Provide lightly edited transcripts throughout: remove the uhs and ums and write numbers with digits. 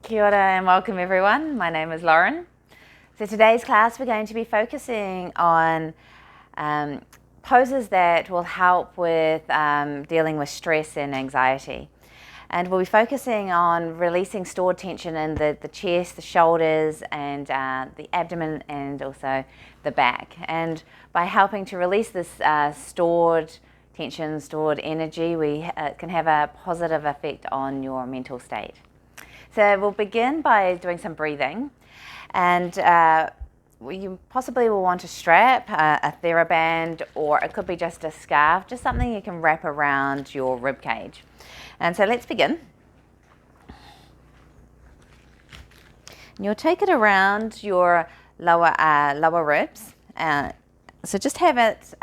Kia ora and welcome everyone. My name is Lauren. So today's class we're going to be focusing on poses that will help with dealing with stress and anxiety. And we'll be focusing on releasing stored tension in the chest, the shoulders and the abdomen and also the back. And by helping to release this stored tension, stored energy, we can have a positive effect on your mental state. So we'll begin by doing some breathing, and you possibly will want a strap, a TheraBand, or it could be just a scarf, just something you can wrap around your rib cage. And so let's begin. And you'll take it around your lower ribs. So just have it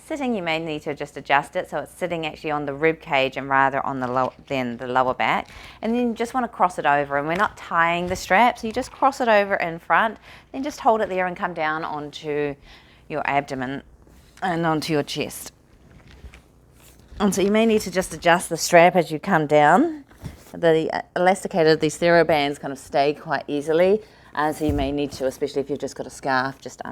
sitting. You may need to just adjust it so it's sitting actually on the rib cage and rather on the lower back. And then you just want to cross it over, and we're not tying the strap, so you just cross it over in front, then just hold it there and come down onto your abdomen and onto your chest. And so you may need to just adjust the strap as you come down. The elasticated, these TheraBands kind of stay quite easily. So you may need to, especially if you've just got a scarf, just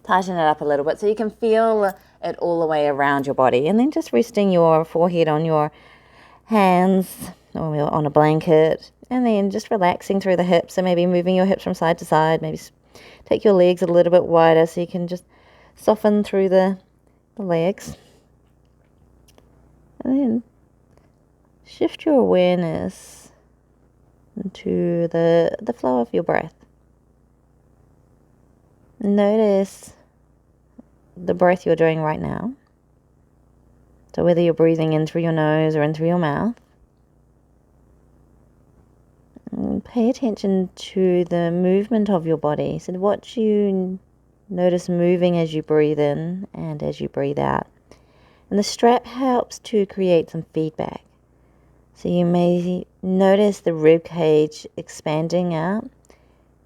tighten it up a little bit so you can feel it all the way around your body. And then just resting your forehead on your hands or on a blanket, and then just relaxing through the hips. So maybe moving your hips from side to side, maybe take your legs a little bit wider so you can just soften through the legs. And then shift your awareness into the flow of your breath. Notice the breath you're doing right now. So whether you're breathing in through your nose or in through your mouth. And pay attention to the movement of your body. So what you notice moving as you breathe in and as you breathe out. And the strap helps to create some feedback. So you may notice the rib cage expanding out.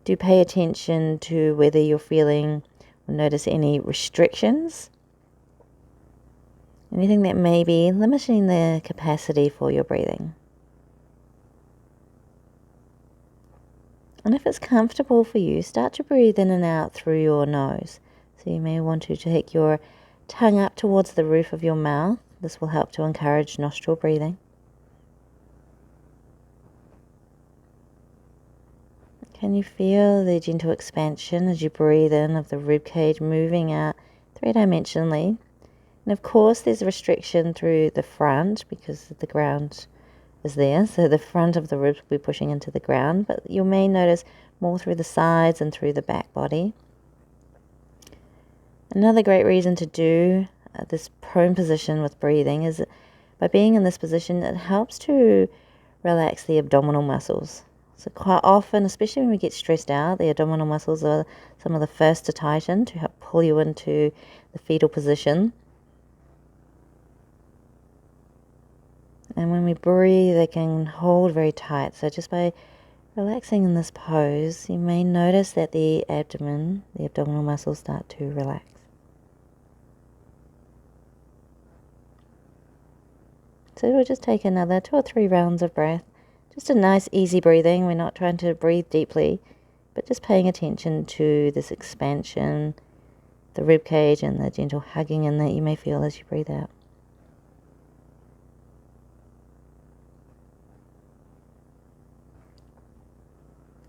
Do pay attention to whether you're feeling or notice any restrictions. Anything that may be limiting the capacity for your breathing. And if it's comfortable for you, start to breathe in and out through your nose. So you may want to take your tongue up towards the roof of your mouth. This will help to encourage nostril breathing. Can you feel the gentle expansion as you breathe in of the rib cage moving out three-dimensionally? And of course there's a restriction through the front because the ground is there. So the front of the ribs will be pushing into the ground, but you may notice more through the sides and through the back body. Another great reason to do this prone position with breathing is that by being in this position, it helps to relax the abdominal muscles. So quite often, especially when we get stressed out, the abdominal muscles are some of the first to tighten to help pull you into the fetal position. And when we breathe, they can hold very tight. So just by relaxing in this pose, you may notice that the abdominal muscles start to relax. So we'll just take another 2 or 3 rounds of breath. Just a nice easy breathing. We're not trying to breathe deeply, but just paying attention to this expansion, the rib cage and the gentle hugging in that you may feel as you breathe out.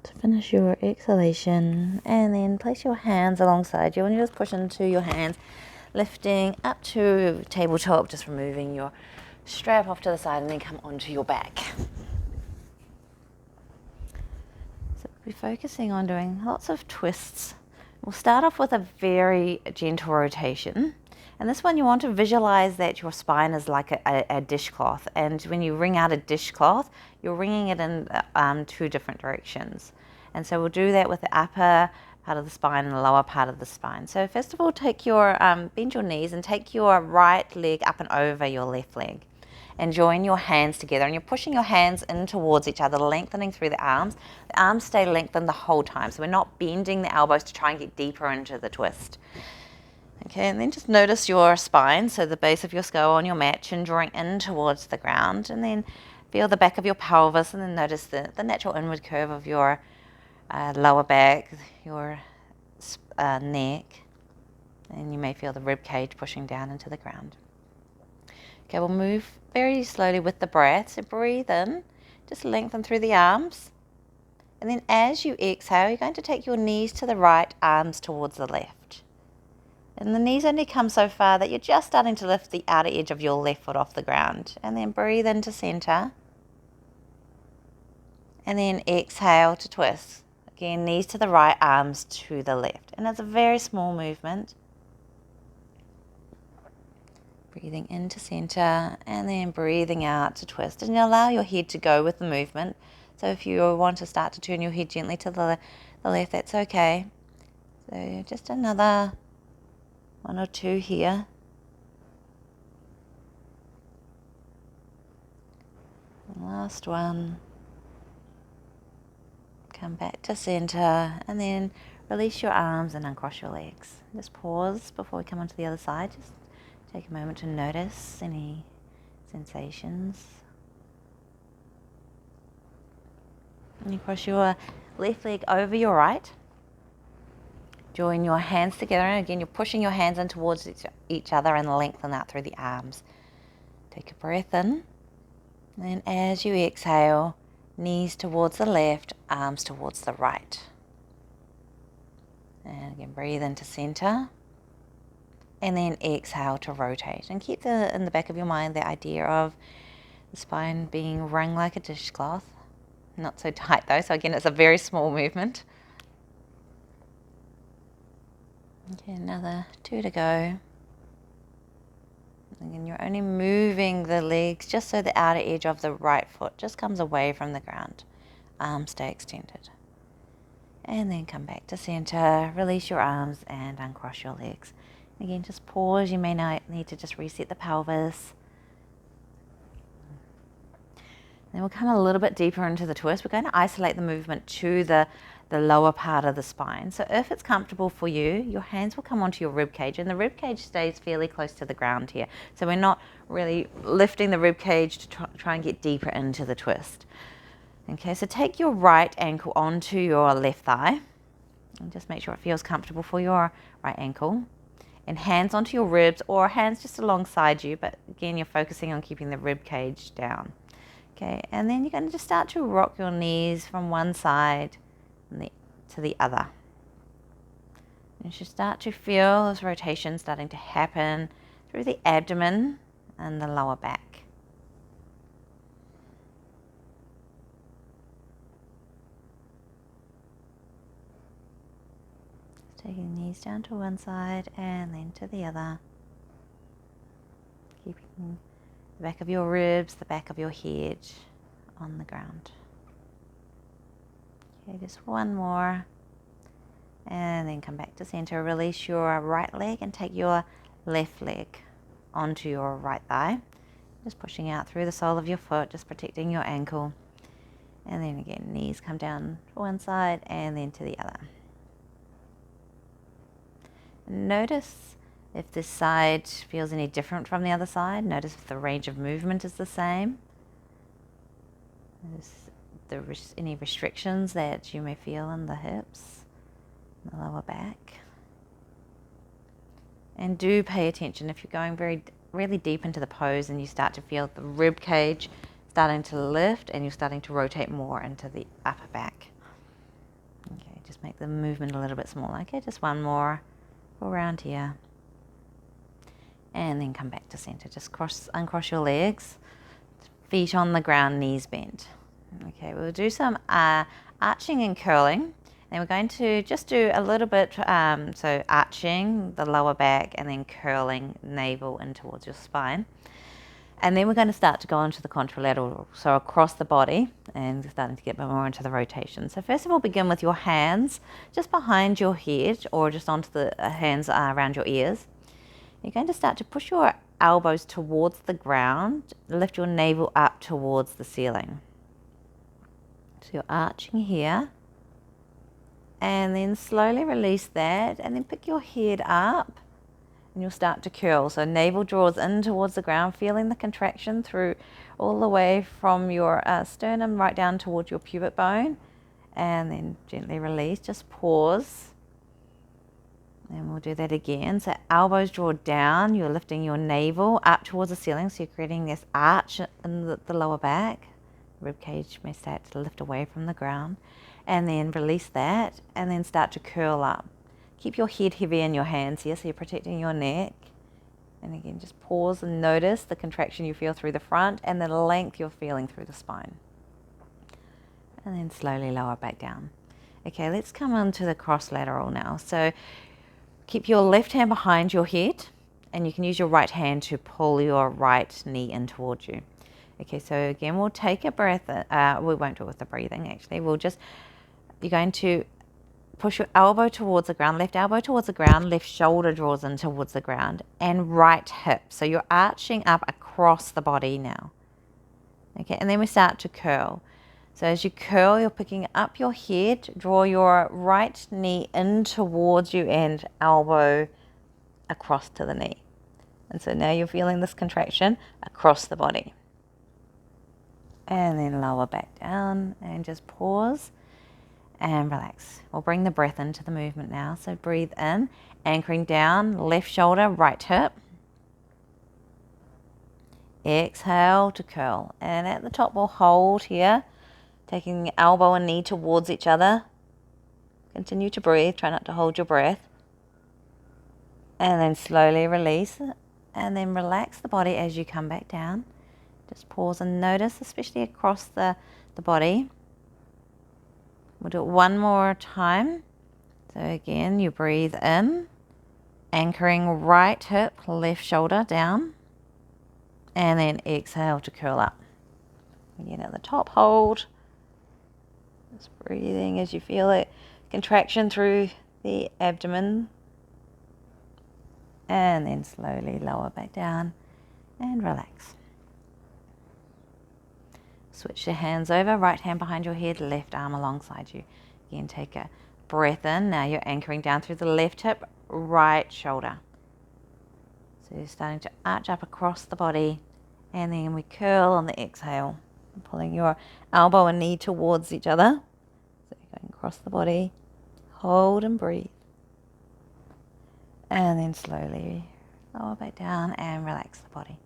To finish your exhalation, and then place your hands alongside you and you just push into your hands, lifting up to tabletop, just removing your strap off to the side and then come onto your back. We're focusing on doing lots of twists. We'll start off with a very gentle rotation. And this one you want to visualize that your spine is like a dishcloth. And when you wring out a dishcloth, you're wringing it in 2 different directions. And so we'll do that with the upper part of the spine and the lower part of the spine. So first of all, bend your knees and take your right leg up and over your left leg. And join your hands together, and you're pushing your hands in towards each other, lengthening through the arms. The arms stay lengthened the whole time, so we're not bending the elbows to try and get deeper into the twist. Okay, and then just notice your spine, so the base of your skull on your mat, chin drawing in towards the ground, and then Feel the back of your pelvis, and then notice the natural inward curve of your lower back, your neck, and you may feel the rib cage pushing down into the ground. Okay, we'll move very slowly with the breath. So breathe in, just lengthen through the arms. And then as you exhale, you're going to take your knees to the right, arms towards the left. And the knees only come so far that you're just starting to lift the outer edge of your left foot off the ground. And then breathe into center. And then exhale to twist. Again, knees to the right, arms to the left. And it's a very small movement. Breathing into center and then breathing out to twist. And allow your head to go with the movement. So if you want to start to turn your head gently to the left, that's okay. So just another 1 or 2 here. And last one. Come back to center and then release your arms and uncross your legs. Just pause before we come onto the other side. Just take a moment to notice any sensations. And you cross your left leg over your right. Join your hands together, and again you're pushing your hands in towards each other and lengthen out through the arms. Take a breath in, and then as you exhale, knees towards the left, arms towards the right. And again, breathe into center, and then exhale to rotate. And keep in the back of your mind the idea of the spine being wrung like a dishcloth. Not so tight though, so again it's a very small movement. Okay, another 2 to go. Again, you're only moving the legs just so the outer edge of the right foot just comes away from the ground. Arms stay extended. And then come back to center, release your arms and uncross your legs. Again, just pause. You may need to just reset the pelvis. Then we'll come a little bit deeper into the twist. We're going to isolate the movement to the lower part of the spine. So if it's comfortable for you, your hands will come onto your rib cage, and the rib cage stays fairly close to the ground here. So we're not really lifting the rib cage to try and get deeper into the twist. Okay, so take your right ankle onto your left thigh, and just make sure it feels comfortable for your right ankle. And hands onto your ribs, or hands just alongside you, but again, you're focusing on keeping the rib cage down. Okay, and then you're going to just start to rock your knees from one side to the other. You should start to feel this rotation starting to happen through the abdomen and the lower back. Taking the knees down to one side and then to the other. Keeping the back of your ribs, the back of your head on the ground. Okay, just one more. And then come back to center. Release your right leg and take your left leg onto your right thigh. Just pushing out through the sole of your foot, just protecting your ankle. And then again, knees come down to one side and then to the other. Notice if this side feels any different from the other side. Notice if the range of movement is the same. Notice any restrictions that you may feel in the hips, the lower back. And do pay attention if you're going really deep into the pose and you start to feel the rib cage starting to lift and you're starting to rotate more into the upper back. Okay, just make the movement a little bit smaller. Okay, just one more. Go around here. And then come back to center. Just uncross your legs. Feet on the ground, knees bent. Okay, we'll do some arching and curling. And we're going to just do a little bit, so arching the lower back and then curling navel in towards your spine. And then we're going to start to go into the contralateral, so across the body, and starting to get more into the rotation. So first of all, begin with your hands just behind your head or just onto the hands around your ears. You're going to start to push your elbows towards the ground, lift your navel up towards the ceiling. So you're arching here, and then slowly release that, and then pick your head up and you'll start to curl. So navel draws in towards the ground, feeling the contraction through all the way from your sternum right down towards your pubic bone, and then gently release. Just pause. And we'll do that again. So elbows draw down, you're lifting your navel up towards the ceiling, so you're creating this arch in the lower back. Rib cage may start to lift away from the ground. And then release that, and then start to curl up. Keep your head heavy in your hands here, so you're protecting your neck. And again, just pause and notice the contraction you feel through the front and the length you're feeling through the spine. And then slowly lower back down. Okay, let's come on to the cross lateral now. So keep your left hand behind your head, and you can use your right hand to pull your right knee in towards you. Okay, so again, we'll take a breath. We won't do it with the breathing, actually. You're going to push your elbow towards the ground, left elbow towards the ground, left shoulder draws in towards the ground, and right hip. So you're arching up across the body now. Okay, and then we start to curl. So as you curl, you're picking up your head, draw your right knee in towards you and elbow across to the knee. And so now you're feeling this contraction across the body. And then lower back down and just pause and relax. We'll bring the breath into the movement now. So breathe in, anchoring down, left shoulder, right hip. Exhale to curl. And at the top, we'll hold here, taking the elbow and knee towards each other. Continue to breathe. Try not to hold your breath. And then slowly release. And then relax the body as you come back down. Just pause and notice, especially across the body. We'll do it one more time. So again, you breathe in, anchoring right hip, left shoulder down. And then exhale to curl up. Again, at the top, hold. Just breathing as you feel it. Contraction through the abdomen. And then slowly lower back down and relax. Switch your hands over, right hand behind your head, left arm alongside you. Again, take a breath in. Now you're anchoring down through the left hip, right shoulder. So you're starting to arch up across the body, and then we curl on the exhale, pulling your elbow and knee towards each other. So you're going across the body, hold and breathe. And then slowly lower back down and relax the body.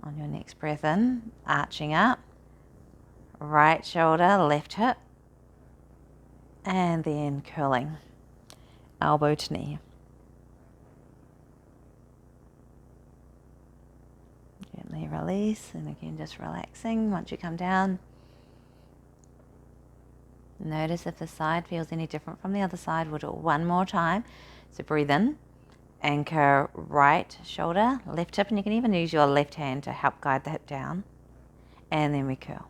On your next breath in, arching up, right shoulder, left hip, and then curling, elbow to knee. Gently release, and again just relaxing once you come down. Notice if the side feels any different from the other side. We'll do it one more time. So breathe in. Anchor right shoulder, left hip, and you can even use your left hand to help guide the hip down. And then we curl.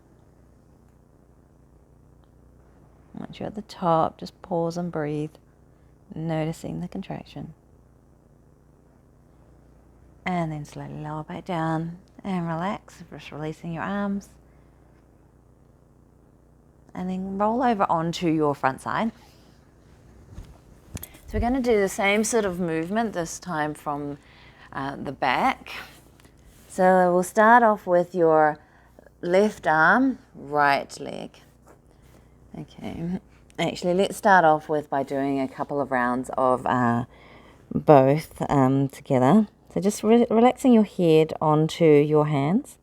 Once you're at the top, just pause and breathe, noticing the contraction. And then slowly lower back down and relax, just releasing your arms. And then roll over onto your front side. So we're going to do the same sort of movement, this time from the back. So we'll start off with your left arm, right leg. Okay, actually let's start off by doing a couple of rounds of both together. So just relaxing your head onto your hands.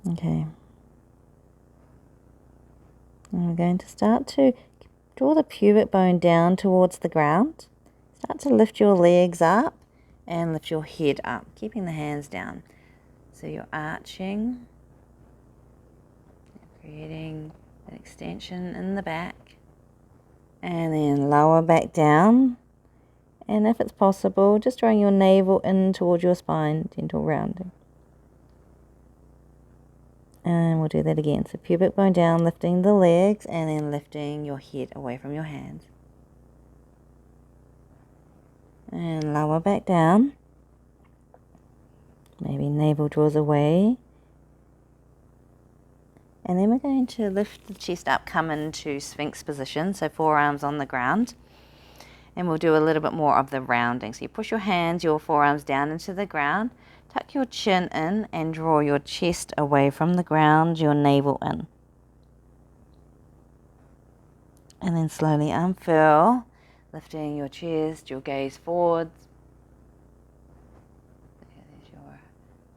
Okay. And we're going to start to draw the pubic bone down towards the ground. Start to lift your legs up and lift your head up, keeping the hands down. So you're arching, creating an extension in the back, and then lower back down. And if it's possible, just drawing your navel in towards your spine, gentle rounding. And we'll do that again. So pubic bone down, lifting the legs, and then lifting your head away from your hands. And lower back down. Maybe navel draws away. And then we're going to lift the chest up, come into Sphinx position, so forearms on the ground. And we'll do a little bit more of the rounding. So you push your hands, your forearms down into the ground, tuck your chin in and draw your chest away from the ground, your navel in. And then slowly unfurl, lifting your chest, your gaze forwards. There's your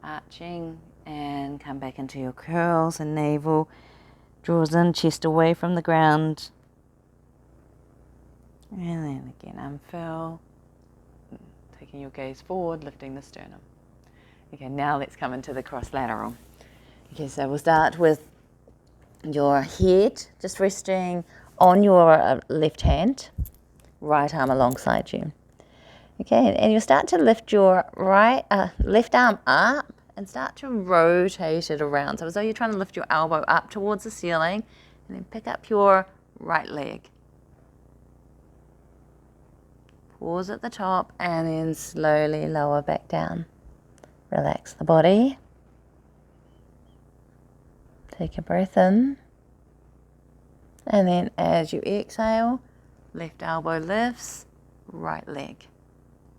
arching, and come back into your curls, and navel draws in, chest away from the ground. And then again unfurl, taking your gaze forward, lifting the sternum. Okay, now let's come into the cross lateral. Okay, so we'll start with your head just resting on your left hand, right arm alongside you. Okay, and you'll start to lift your left arm up and start to rotate it around. So as though you're trying to lift your elbow up towards the ceiling, and then pick up your right leg. Pause at the top and then slowly lower back down. Relax the body. Take a breath in. And then as you exhale, left elbow lifts, right leg.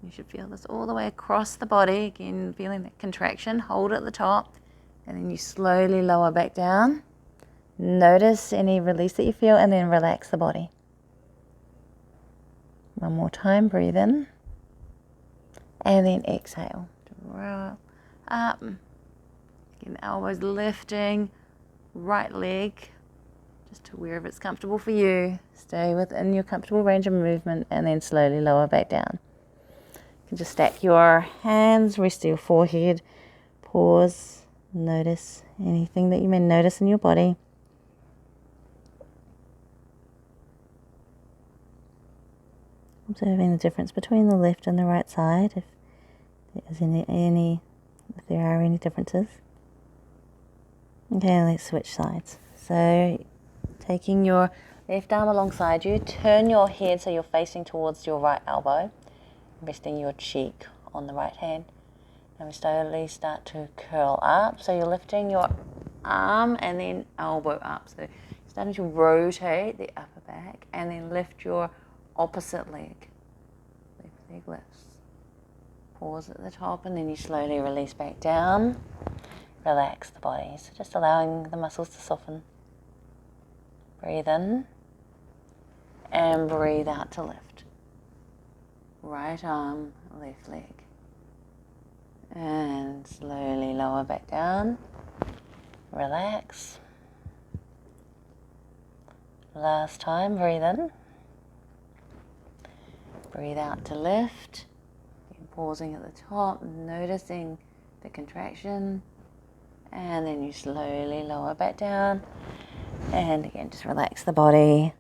You should feel this all the way across the body. Again, feeling that contraction. Hold at the top. And then you slowly lower back down. Notice any release that you feel and then relax the body. One more time, breathe in. And then exhale. Roll up. Again, elbows lifting. Right leg just to wherever it's comfortable for you. Stay within your comfortable range of movement and then slowly lower back down. You can just stack your hands, rest your forehead, pause, notice anything that you may notice in your body. Observing the difference between the left and the right side, if there are any differences. Okay, let's switch sides. So, taking your left arm alongside you, turn your head so you're facing towards your right elbow, resting your cheek on the right hand. And we slowly start to curl up. So you're lifting your arm and then elbow up. So you're starting to rotate the upper back and then lift your opposite leg. Left leg lifts. Pause at the top and then you slowly release back down. Relax the body. So just allowing the muscles to soften. Breathe in and breathe out to lift. Right arm, left leg. And slowly lower back down. Relax. Last time, breathe in. Breathe out to lift. Again, pausing at the top, noticing the contraction. And then you slowly lower back down. And again, just relax the body.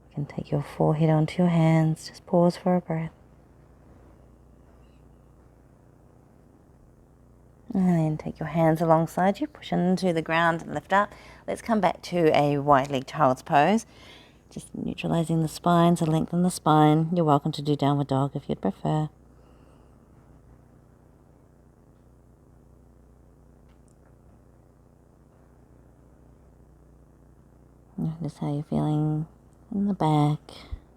You can take your forehead onto your hands. Just pause for a breath. And then take your hands alongside you, push into the ground and lift up. Let's come back to a wide-legged child's pose. Just neutralizing the spine, so lengthen the spine. You're welcome to do downward dog if you'd prefer. Notice how you're feeling in the back.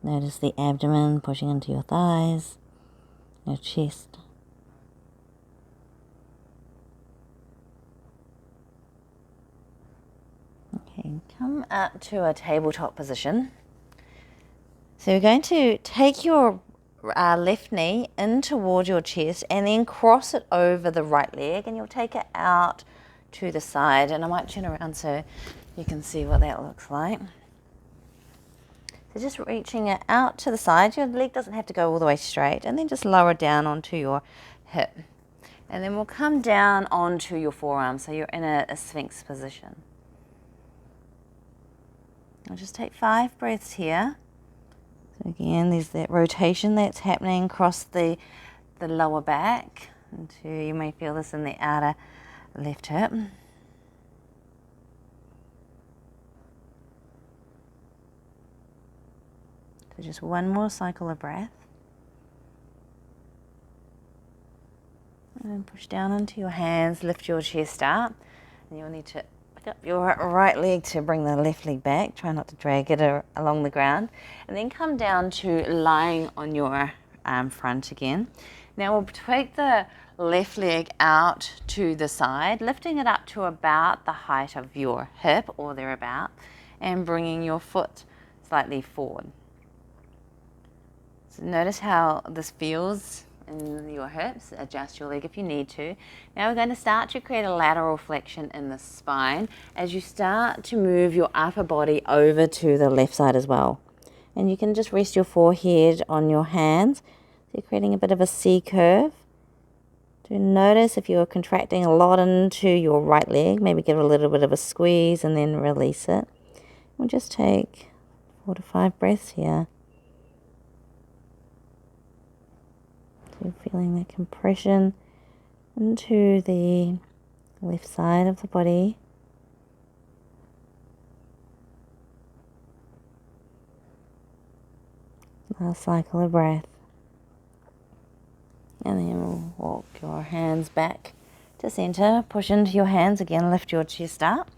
Notice the abdomen pushing into your thighs, your chest. Okay, come up to a tabletop position. So you're going to take your left knee in towards your chest and then cross it over the right leg, and you'll take it out to the side. And I might turn around so you can see what that looks like. So just reaching it out to the side. Your leg doesn't have to go all the way straight, and then just lower down onto your hip. And then we'll come down onto your forearm, so you're in a Sphinx position. I'll just take 5 breaths here. So again, there's that rotation that's happening across the lower back. You may feel this in the outer left hip. So just one more cycle of breath. And then push down into your hands, lift your chest up. And you'll need to pick up your right leg to bring the left leg back. Try not to drag it along the ground. And then come down to lying on your front again. Now we'll take the left leg out to the side, lifting it up to about the height of your hip or thereabout, and bringing your foot slightly forward. So notice how this feels in your hips. Adjust your leg if you need to. Now we're going to start to create a lateral flexion in the spine as you start to move your upper body over to the left side as well. And you can just rest your forehead on your hands. So you're creating a bit of a C curve. Do notice if you're contracting a lot into your right leg, maybe give it a little bit of a squeeze and then release it. We'll just take 4 to 5 breaths here. So you're feeling the compression into the left side of the body. Last cycle of breath. And then we'll walk your hands back to center. Push into your hands again. Lift your chest up.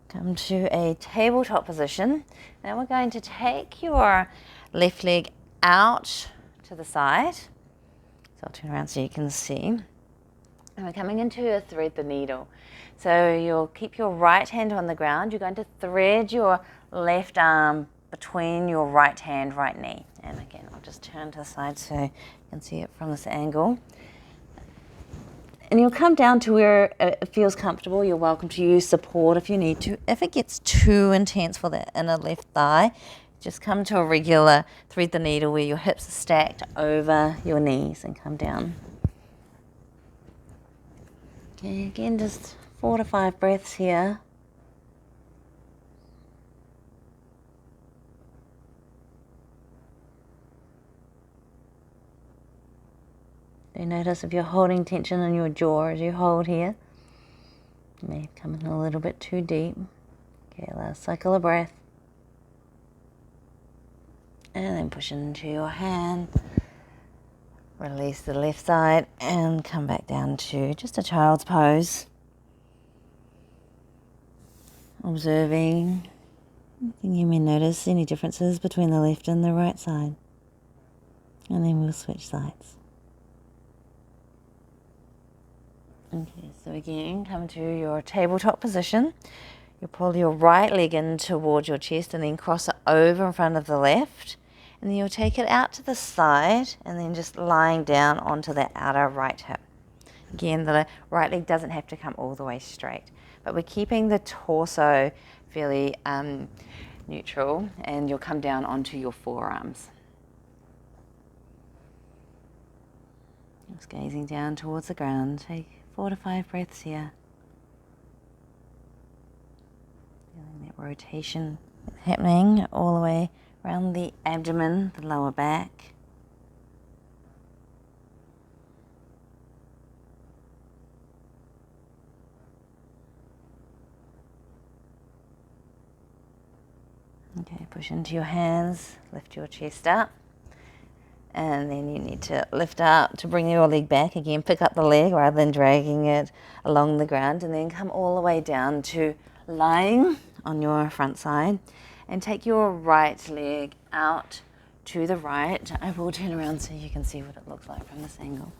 Come to a tabletop position. Now we're going to take your left leg out to the side. So I'll turn around so you can see. And we're coming into a thread the needle. So you'll keep your right hand on the ground. You're going to thread your left arm between your right hand, right knee. And again, I'll just turn to the side so you can see it from this angle. And you'll come down to where it feels comfortable. You're welcome to use support if you need to. If it gets too intense for the inner left thigh, just come to a regular thread the needle where your hips are stacked over your knees and come down. Okay, again, just 4 to 5 breaths here. Do notice if you're holding tension in your jaw as you hold here. You may have come in a little bit too deep. Okay, last cycle of breath. And then push into your hand. Release the left side and come back down to just a child's pose. Observing. You may notice any differences between the left and the right side. And then we'll switch sides. Okay, so again, come to your tabletop position. You pull your right leg in towards your chest and then cross it over in front of the left. And then you'll take it out to the side and then just lying down onto the outer right hip. Again, the right leg doesn't have to come all the way straight, but we're keeping the torso fairly neutral, and you'll come down onto your forearms. Just gazing down towards the ground. Take 4 to 5 breaths here. Feeling that rotation happening all the way around the abdomen, the lower back. Okay, push into your hands, lift your chest up. And then you need to lift up to bring your leg back. Again, pick up the leg rather than dragging it along the ground. And then come all the way down to lying on your front side. And take your right leg out to the right. I will turn around so you can see what it looks like from this angle.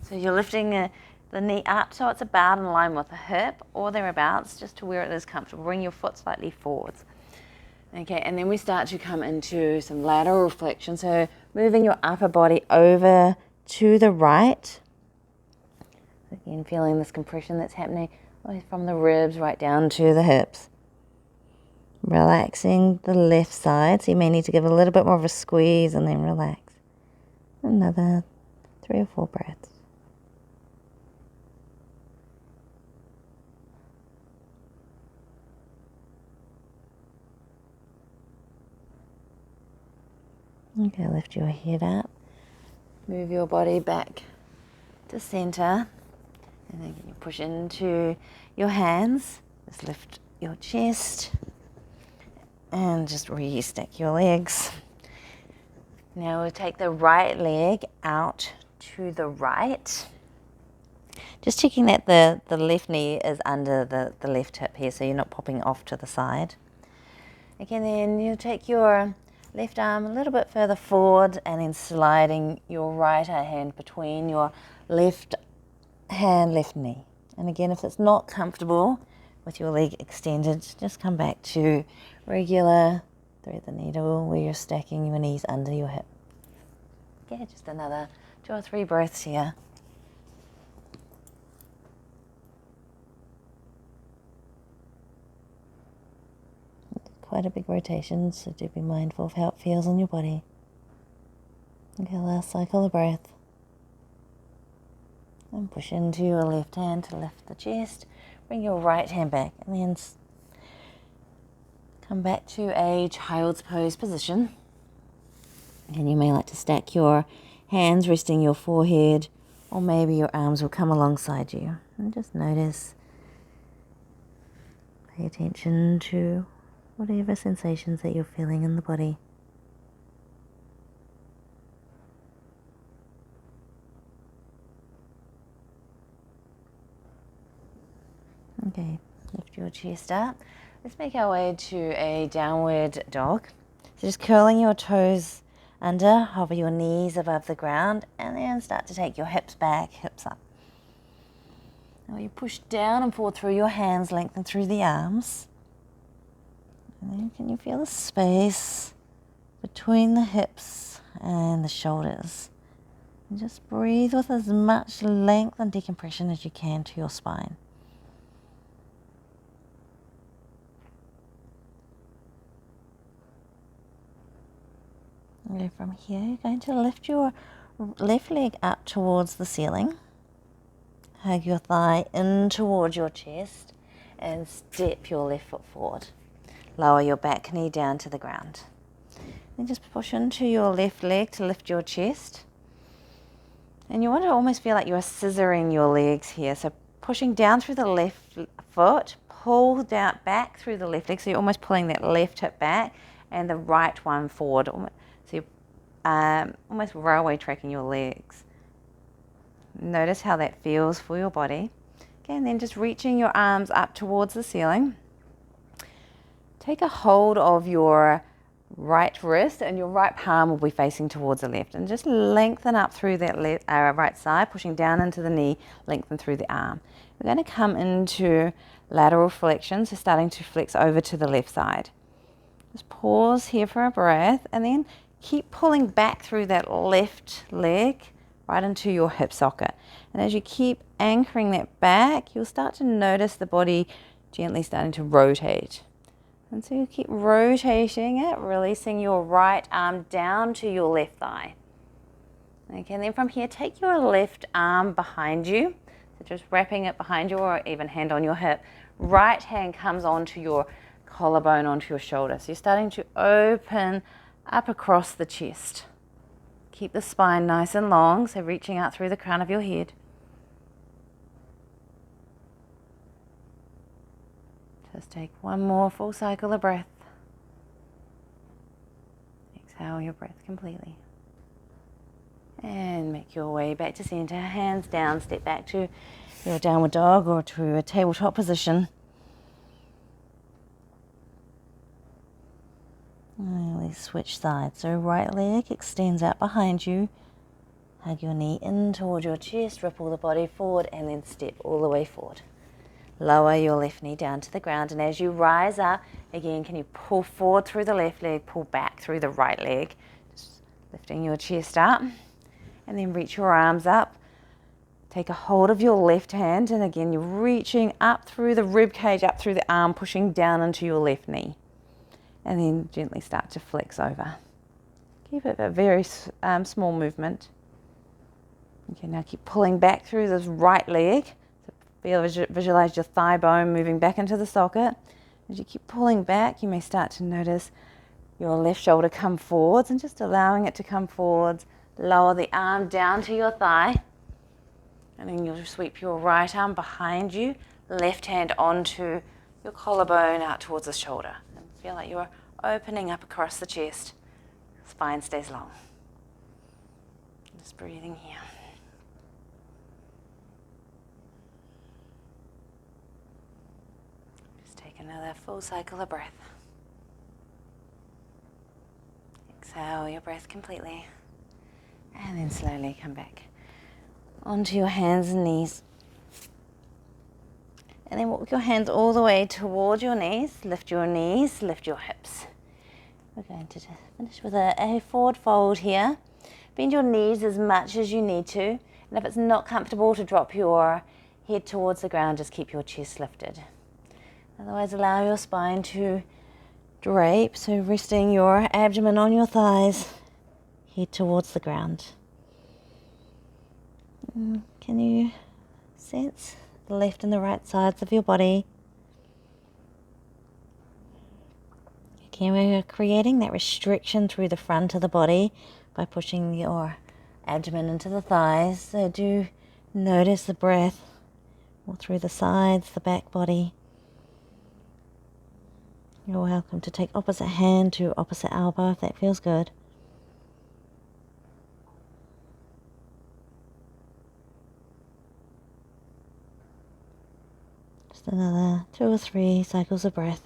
So you're lifting the knee up so it's about in line with the hip or thereabouts, just to where it is comfortable. Bring your foot slightly forwards. Okay, and then we start to come into some lateral flexion. So moving your upper body over to the right. Again, feeling this compression that's happening from the ribs right down to the hips. Relaxing the left side. So you may need to give a little bit more of a squeeze and then relax. Another 3 or 4 breaths. Okay, lift your head up, move your body back to center, and then you push into your hands. Just lift your chest and just re-stack your legs. Now we'll take the right leg out to the right, Just checking that the left knee is under the left hip here, so you're not popping off to the side. Again, then you'll take your left arm a little bit further forward and then sliding your right hand between your left hand, left knee. And again, if it's not comfortable with your leg extended, just come back to regular thread the needle where you're stacking your knees under your hip. Okay, just another 2 or 3 breaths here. Quite a big rotation, so do be mindful of how it feels on your body. Okay, last cycle of breath. And push into your left hand to lift the chest. Bring your right hand back and then come back to a child's pose position. And you may like to stack your hands resting your forehead, or maybe your arms will come alongside you. And just notice, pay attention to whatever sensations that you're feeling in the body. Okay, lift your chest up. Let's make our way to a downward dog. So just curling your toes under, hover your knees above the ground, and then start to take your hips back, hips up. Now you push down and forward through your hands, lengthen through the arms. And then can you feel the space between the hips and the shoulders? And just breathe with as much length and decompression as you can to your spine. Okay, from here, you're going to lift your left leg up towards the ceiling. Hug your thigh in towards your chest and step your left foot forward. Lower your back knee down to the ground. Then just push into your left leg to lift your chest. And you want to almost feel like you're scissoring your legs here. So pushing down through the left foot, pull down back through the left leg. So you're almost pulling that left hip back and the right one forward. So you're almost railway tracking your legs. Notice how that feels for your body. Okay, and then just reaching your arms up towards the ceiling. Take a hold of your right wrist and your right palm will be facing towards the left. And just lengthen up through that right side, pushing down into the knee, lengthen through the arm. We're going to come into lateral flexion, so starting to flex over to the left side. Just pause here for a breath and then keep pulling back through that left leg right into your hip socket. And as you keep anchoring that back, you'll start to notice the body gently starting to rotate. And so you keep rotating it, releasing your right arm down to your left thigh. Okay, and then from here, take your left arm behind you. So just wrapping it behind you or even hand on your hip. Right hand comes onto your collarbone, onto your shoulder. So you're starting to open up across the chest. Keep the spine nice and long, so reaching out through the crown of your head. Just take one more full cycle of breath. Exhale your breath completely. And make your way back to center, hands down, step back to your downward dog or to a tabletop position. And let's switch sides. So right leg extends out behind you. Hug your knee in toward your chest, ripple the body forward and then step all the way forward. Lower your left knee down to the ground, and as you rise up, again, can you pull forward through the left leg, pull back through the right leg, just lifting your chest up, and then reach your arms up. Take a hold of your left hand, and again, you're reaching up through the rib cage, up through the arm, pushing down into your left knee, and then gently start to flex over. Keep it a very small movement. Okay, now keep pulling back through this right leg. Visualize your thigh bone moving back into the socket. As you keep pulling back, you may start to notice your left shoulder come forwards and just allowing it to come forwards. Lower the arm down to your thigh. And then you'll sweep your right arm behind you, left hand onto your collarbone out towards the shoulder. And feel like you're opening up across the chest. Spine stays long. Just breathing here. Take another full cycle of breath. Exhale your breath completely. And then slowly come back onto your hands and knees. And then walk your hands all the way toward your knees. Lift your knees, lift your hips. We're going to finish with a forward fold here. Bend your knees as much as you need to. And if it's not comfortable to drop your head towards the ground, just keep your chest lifted. Otherwise, allow your spine to drape, so resting your abdomen on your thighs, head towards the ground. Can you sense the left and the right sides of your body? Again, we're creating that restriction through the front of the body by pushing your abdomen into the thighs. So do notice the breath all through the sides, the back body. You're welcome to take opposite hand to opposite elbow if that feels good. Just another 2 or 3 cycles of breath.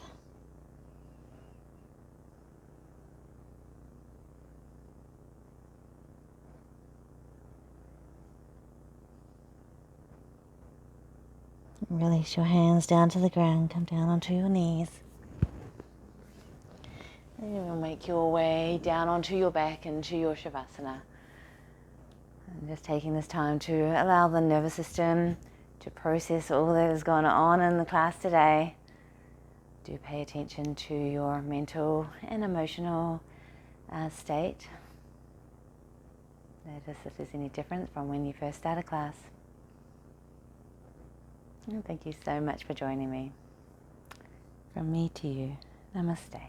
Release your hands down to the ground, come down onto your knees. And you'll make your way down onto your back into your Shavasana. And just taking this time to allow the nervous system to process all that has gone on in the class today. Do pay attention to your mental and emotional state. Notice if there's any difference from when you first started class. And thank you so much for joining me. From me to you, namaste.